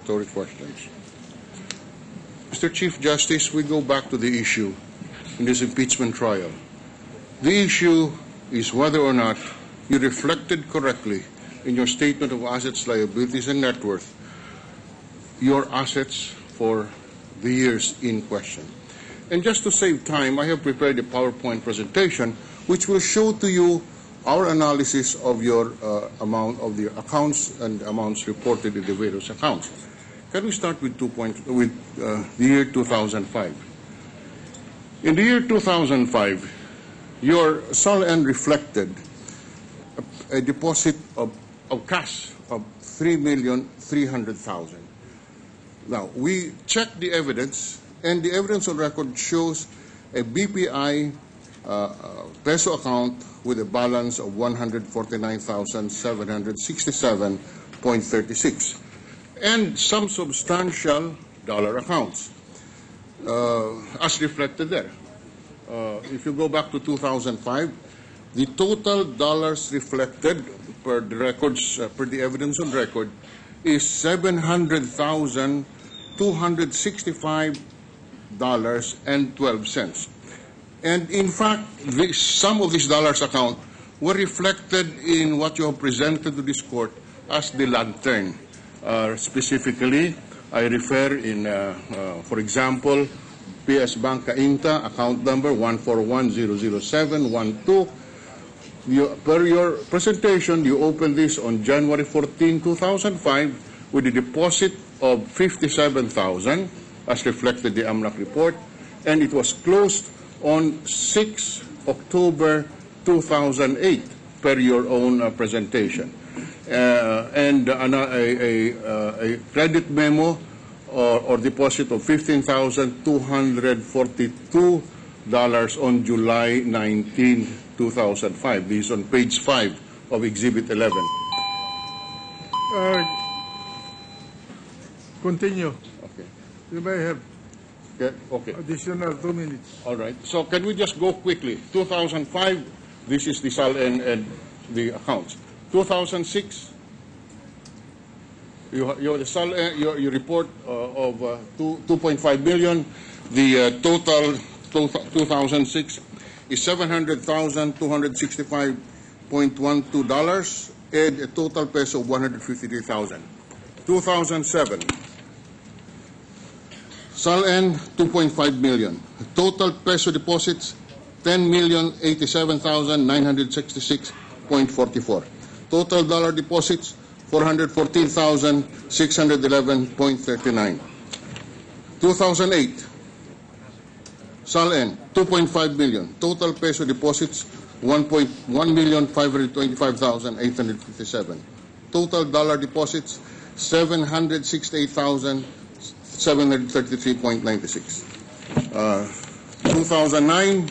Questions. Mr. Chief Justice, we go back to the issue in this impeachment trial. The issue is whether or not you reflected correctly in your statement of assets, liabilities, and net worth your assets for the years in question. And just to save time, I have prepared a PowerPoint presentation which will show to you our analysis of your amount of the accounts and amounts reported in the various accounts. Can we start with the year 2005? In the year 2005, your SALN reflected a deposit of cash of $3,300,000. Now, we checked the evidence, and the evidence on record shows a BPI peso account with a balance of 149,767.36 and some substantial dollar accounts as reflected there. If you go back to 2005, the total dollars reflected per the records, per the evidence on record, is $700,265.12. And in fact, some of these dollars account were reflected in what you have presented to this court as the lantern. Specifically, I refer in, for example, PS Banca Inta, account number 141-00712. Per your presentation, you opened this on January 14, 2005, with a deposit of $57,000, as reflected the AMLAC report, and it was closed on 6 October 2008, per your own presentation. And a credit memo or deposit of $15,242 on July 19, 2005. This is on page 5 of Exhibit 11. Continue. Okay. You may have additional 2 minutes. All right. So can we just go quickly? 2005, this is the SALN and the accounts. 2006, you report of 2.5 billion. The total 2006 is $700,265.12 and a total peso of 153,000. 2007, SALN 2.5 million. Total peso deposits 10,087,966.44. Total dollar deposits, 414,611.39. 2008, SALN, 2.5 billion. Total peso deposits, 1,525,857. Total dollar deposits, 768,733.96. 2009,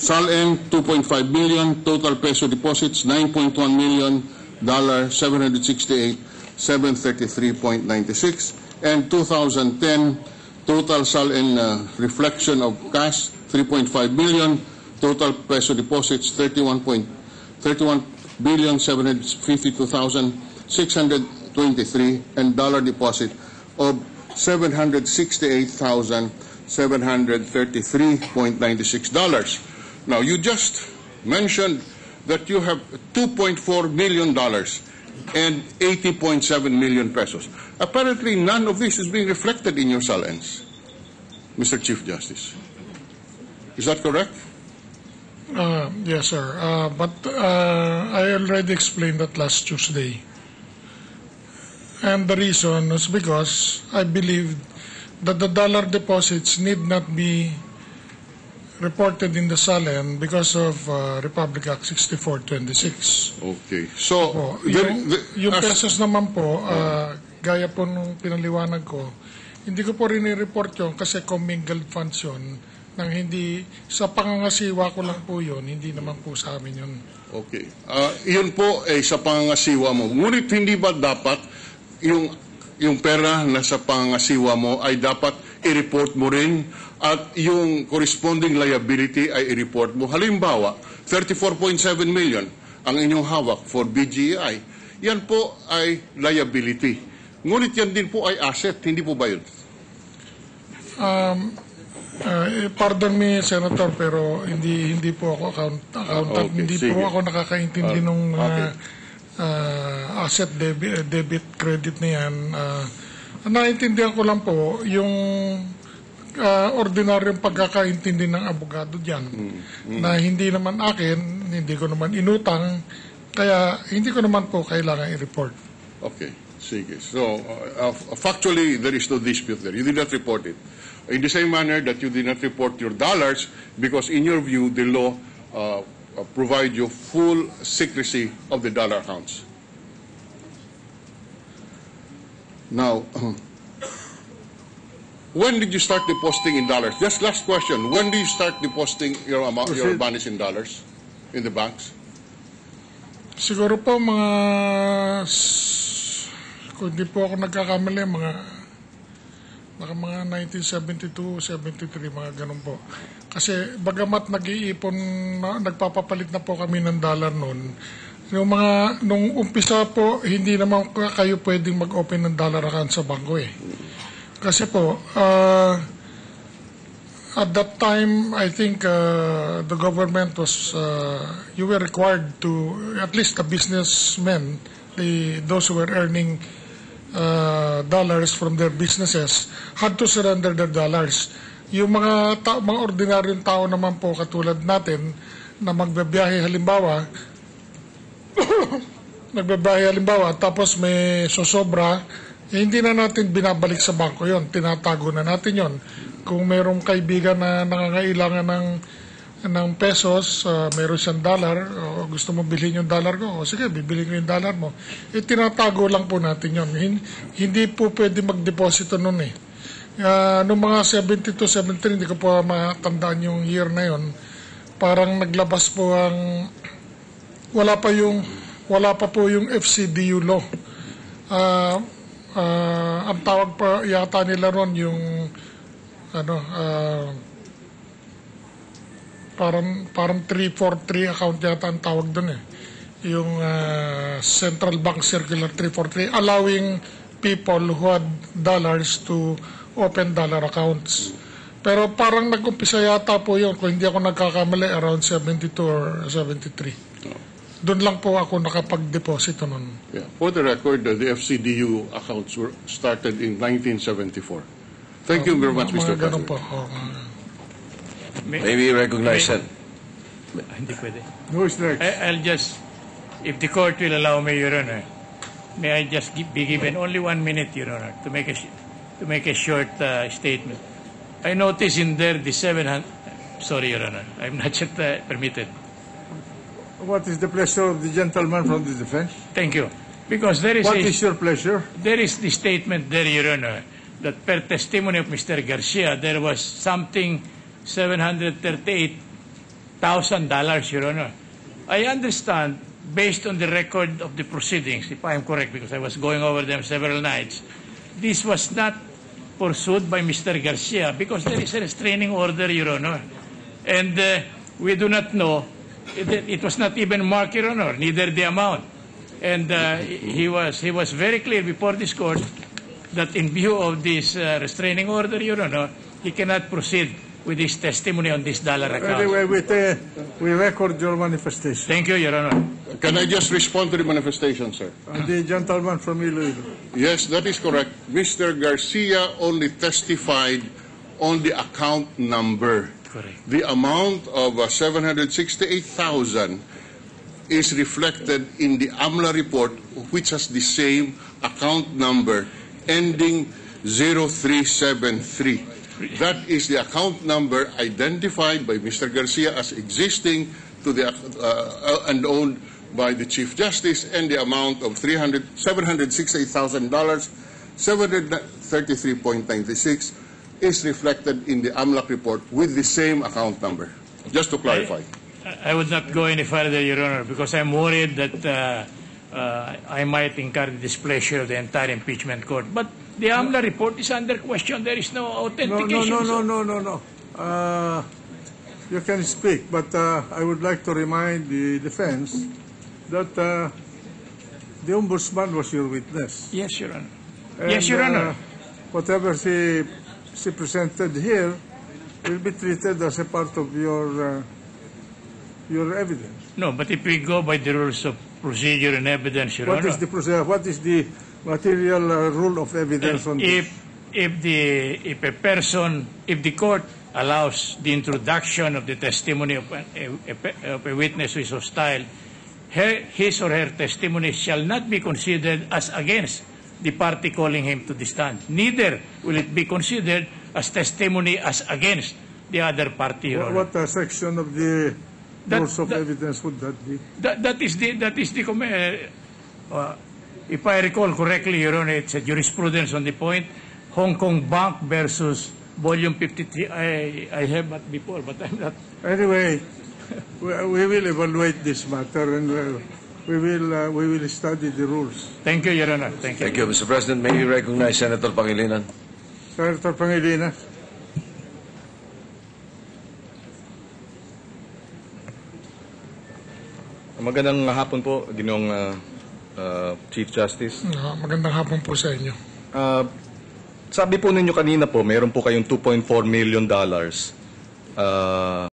SALN 2.5 billion, total peso deposits $9.1 million, $768,733.96, and 2010 total SALN reflection of cash 3.5 billion, total peso deposits 31,752,623, and dollar deposit of $768,733.96. Now, you just mentioned that you have $2.4 million and 80.7 million pesos. Apparently, none of this is being reflected in your SALNs, Mr. Chief Justice. Is that correct? Yes, sir. But I already explained that last Tuesday. And the reason was because I believe that the dollar deposits need not be reported in the SALN because of Republic Act 6426. Okay. So, yung pesos naman po, gaya po nung pinaliwanag ko, hindi ko po rin i-report yun kasi commingled funds yun. Nang hindi, sa pangangasiwa ko lang po yun, hindi naman po sa amin yun. Okay. Yun po ay sa pangangasiwa mo. Ngunit hindi ba dapat yung pera na sa pangangasiwa mo ay dapat i-report mo rin at yung corresponding liability ay i-report mo? Halimbawa, 34.7 million ang inyong hawak for BGI. Yan po ay liability. Ngunit yan din po ay asset, hindi po ba yun? Pardon me, Senator, pero hindi po ako accountant. Okay, Hindi sige. po ako nakakaintindi ng asset debit credit na yan. Naintindihan ko lang po yung ordinaryong pagkakaintindi ng abogado dyan na hindi naman akin, hindi ko naman inutang, kaya hindi ko naman po kailangan i-report. Okay, sige. So, factually, there is no dispute there. You did not report it. In the same manner that you did not report your dollars because in your view, the law provide you full secrecy of the dollar accounts. Now, when did you start depositing in dollars? Just last question. When do you start depositing your amount, your monies in dollars in the banks? Siguro po kung di po ako nagkakamali, mga 1972, 73, mga ganun po. Kasi bagamat nag-iipon, nagpapapalit na po kami ng dollar noon, nung umpisa po, hindi naman kayo pwedeng mag-open ng dollar account sa bangko eh. Kasi po, at that time, I think the government was, you were required to, at least the businessmen, those who were earning dollars from their businesses, had to surrender their dollars. Yung mga ordinaryong tao naman po katulad natin na magbabiyahe halimbawa, tapos may sosobra, hindi na natin binabalik sa bangko yon, tinatago na natin yon. Kung mayroong kaibigan na nangangailangan ng pesos, mayroon siyang dollar, o gusto mo bilhin yung dollar ko, o sige, bibili ko yung dollar mo. Tinatago lang po natin yon. Hindi po pwede mag-deposito nun eh. Noong mga 72, 73, hindi ko po matandaan yung year na yon, parang naglabas po wala pa po yung FCDU law. Ang tawag pa yata nila ron yung parang 343 account yata ang tawag doon eh. Yung Central Bank Circular 343 allowing people who had dollars to open dollar accounts. Pero parang nag-umpisa yata po yun, kung hindi ako nagkakamali, around 72 or 73. Doon lang po ako nakapag-deposito nun. Yeah. For the record, the FCDU accounts were started in 1974. Thank you very much, Mr. Ganun President. po. Maybe recognize that. Hindi pwede. Who is next? I'll just, if the court will allow me, Your Honor, may I just be given only 1 minute, Your Honor, to make a short statement. I notice in there the 700. Sorry, Your Honor, I'm not yet permitted. What is the pleasure of the gentleman from the defense? Thank you. Because there is What is your pleasure? there is the statement there, Your Honor, that per testimony of Mr. Garcia, there was something $738,000, Your Honor. I understand, based on the record of the proceedings, if I am correct, because I was going over them several nights, this was not pursued by Mr. Garcia because there is a restraining order, Your Honor. And we do not know, it was not even marked, Your Honor, neither the amount. And he was very clear before this court that in view of this restraining order, Your Honor, he cannot proceed with his testimony on this dollar account. Anyway, we record your manifestation. Thank you, Your Honor. Can I just respond to the manifestation, sir? The gentleman from Iloilo. Yes, that is correct. Mr. Garcia only testified on the account number. Correct. The amount of 768,000 is reflected in the AMLA report, which has the same account number ending 0373. That is the account number identified by Mr. Garcia as existing to the and owned by the Chief Justice, and the amount of $768,000, 733.96, is reflected in the AMLAC report with the same account number. Just to clarify. I would not go any further, Your Honor, because I'm worried that I might incur the displeasure of the entire impeachment court. But the AMLA report is under question. There is no authentication. No. You can speak, but I would like to remind the defense that the ombudsman was your witness. Yes, Your Honor. Yes, Your Honor. Whatever she presented here will be treated as a part of your evidence. No, but if we go by the rules of procedure and evidence, Your What Honor, is the procedure? What is the material rule of evidence on this? if the court allows the introduction of the testimony of a witness who is hostile, his or her testimony shall not be considered as against the party calling him to the stand. Neither will it be considered as testimony as against the other party, Your Honor. What section of the rules of evidence would that be? That is the if I recall correctly, Your Honor, it's a jurisprudence on the point. Hong Kong Bank versus Volume 53. I have that before, but I'm not. Anyway, we will evaluate this matter and we will study the rules. Thank you, Your Honor. Thank you. Thank you, Mr. President. May we recognize Senator Pangilinan? Senator Pangilinan. Magandang hapon po, Ginoong Chief Justice. Magandang hapon po sa inyo. Sabi po ninyo kanina po, mayroon po kayong $2.4 million